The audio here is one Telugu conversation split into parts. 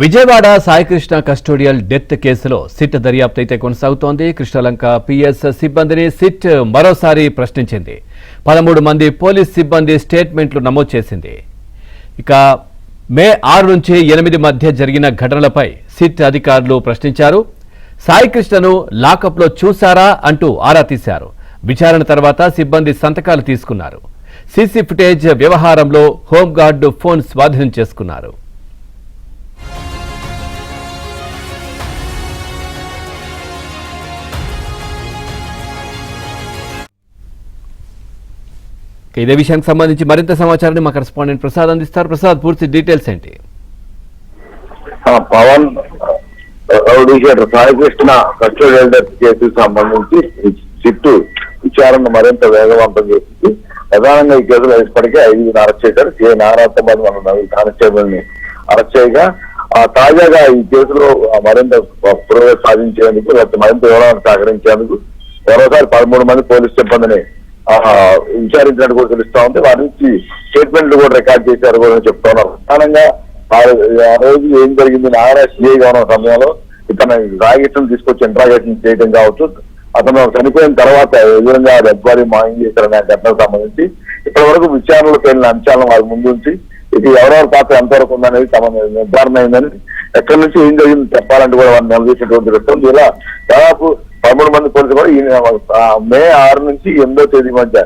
విజయవాడ సాయికృష్ణ కస్టోడియల్ డెత్ కేసులో సిట్ దర్యాప్తు అయితే కొనసాగుతోంది. కృష్ణలంక పిఎస్ సిబ్బందిని సిట్ మరోసారి ప్రశ్నించింది. 13 మంది పోలీస్ సిబ్బంది స్టేట్మెంట్లు నమోదు చేసింది. ఇక మే 6 నుంచి 8 మధ్య జరిగిన ఘటనలపై సిట్ అధికారులు ప్రశ్నించారు. సాయికృష్ణను లాకప్లో చూశారా అంటూ ఆరా తీశారు. విచారణ తర్వాత సిబ్బంది సంతకాలు తీసుకున్నారు. సీసీ ఫుటేజ్ వ్యవహారంలో హోంగార్డు ఫోన్ స్వాధీనం చేసుకున్నారు. ఇదే విషయానికి సంబంధించి మరింత సమాచారాన్ని మా కరెస్పాండెంట్ ప్రసాద్ అందిస్తారు. ప్రసాద్, పూర్తి డీటెయిల్స్ ఏంటి? పవన్ సాయికృష్ణ కస్టోడియల్ డెత్ కేసుకు సంబంధించి సిట్టు విచారణ మరింత వేగవంతం చేసింది. ప్రధానంగా ఈ కేసులో ఇప్పటికే 5 అరెస్ట్ చేశారు. కే నారాయణ మన కానిస్టేబుల్ ని అరెస్ట్ చేయగా తాజాగా ఈ కేసులో మరింత పురోగతి సాధించేందుకు మరింత వివరాలను సహకరించేందుకు మరోసారి 13 మంది పోలీస్ సిబ్బందిని విచారించినట్టు కూడా తెలుస్తా ఉంది. వారి నుంచి స్టేట్మెంట్లు కూడా రికార్డ్ చేశారు కూడా చెప్తా ఉన్నారు. ప్రధానంగా ఆ రోజు ఏం జరిగింది, నారాయణ సిఐగా ఉన్న సమయంలో ఇతను రాగేషన్ తీసుకొచ్చి ఇంట్రాగేషన్ చేయడం కావచ్చు, అతను చనిపోయిన తర్వాత ఎదురుగా డెడ్ బాడీ మాయం చేశారనే ఘటనకు సంబంధించి ఇప్పటి వరకు విచారణలో తేలిన అంశాలను వారి ముందుంచి ఇది ఎవరెవరి పాత్ర ఎంతవరకు ఉందనేది తమ నిర్ధారణ అయిందని, ఎక్కడి నుంచి ఏం జరిగింది చెప్పాలంటే కూడా వారిని నిలదీసినటువంటి జరుగుతుంది. ఇలా దాదాపు 13 మంది పోలీసులు కూడా మే 6 నుంచి 8వ తేదీ మధ్య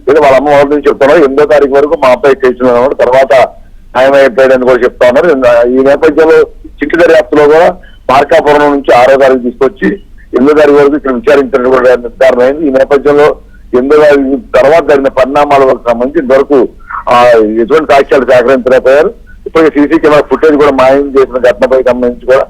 ఇలా వాళ్ళ అమ్మ వాళ్ళ నుంచి చెప్తున్నారు. 8వ తారీఖు వరకు మా అబ్బాయి చేసిన తర్వాత న్యాయమైపోయాడని కూడా చెప్తా ఉన్నారు. ఈ నేపథ్యంలో చిట్టు దర్యాప్తులో కూడా మార్కాపురం నుంచి 6వ తారీఖు తీసుకొచ్చి 8వ తారీఖు వరకు ఇక్కడ విచారించినట్టు కూడా నిర్ధారణ అయింది. ఈ నేపథ్యంలో 8వ తారీఖు తర్వాత జరిగిన పరిణామాలకు సంబంధించి ఇంతవరకు ఎటువంటి సాక్ష్యాలు సేకరించలేకపోయారు. ఇప్పుడు సీసీ కెమెరా ఫుటేజ్ కూడా మాయం చేసిన ఘటనపై సంబంధించి కూడా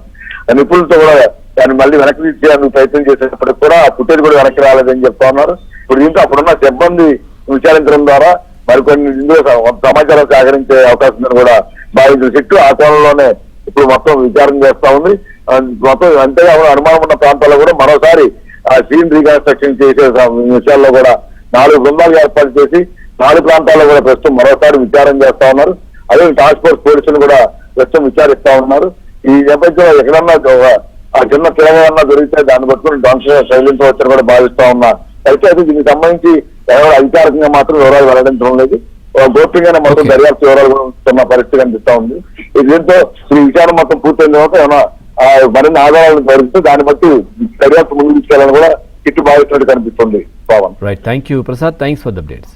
నిపుణులతో కూడా దాన్ని మళ్ళీ వెనక్కి తీసేందుకు ప్రయత్నం చేసేటప్పటికి కూడా ఆ ఫుటేజ్ కూడా వెనక్కి రాలేదని చెప్తా ఉన్నారు. ఇప్పుడు దీంతో అప్పుడున్న సిబ్బంది విచారించడం ద్వారా మరికొన్ని ఇందులో సమాచారం సేకరించే అవకాశం ఉందని కూడా భావించిన సిట్టు ఆ కోణంలోనే ఇప్పుడు మొత్తం విచారణ చేస్తా ఉంది. మొత్తం అంతేకాకుండా అనుమానం ఉన్న ప్రాంతాల్లో కూడా మరోసారి సీన్ రీకన్స్ట్రక్షన్ చేసే విషయాల్లో కూడా 4 బృందాలు ఏర్పాటు చేసి 4 ప్రాంతాల్లో కూడా ప్రస్తుతం మరోసారి విచారణ చేస్తా ఉన్నారు. అదే టాస్క్ ఫోర్స్ పోలీసులు కూడా ప్రస్తుతం విచారిస్తా ఉన్నారు. ఈ నేపథ్యంలో ఎక్కడన్నా చిన్న తిరగన్నా దొరికితే దాన్ని పట్టుకుని ధ్వంసం శైలించవచ్చని కూడా భావిస్తా ఉన్నా. అయితే దీనికి సంబంధించి ఎవరు అధికారికంగా మాత్రం వివరాలు వెల్లడించడం లేదు. గోప్యంగానే మొత్తం దర్యాప్తు వివరాలు కూడా ఉంటున్న పరిస్థితి కనిపిస్తా ఉంది. దీంతో ఈ విచారణ మొత్తం పూర్తయిన తర్వాత ఏమైనా మరిన్ని ఆధారాలను దొరికితే దాన్ని బట్టి దర్యాప్తు ముందుకు తీసుకెళ్లాలని కూడా చిట్టు భావిస్తున్నట్టు కనిపిస్తుంది. Pavan, right, thank you Prasad, thanks for the updates.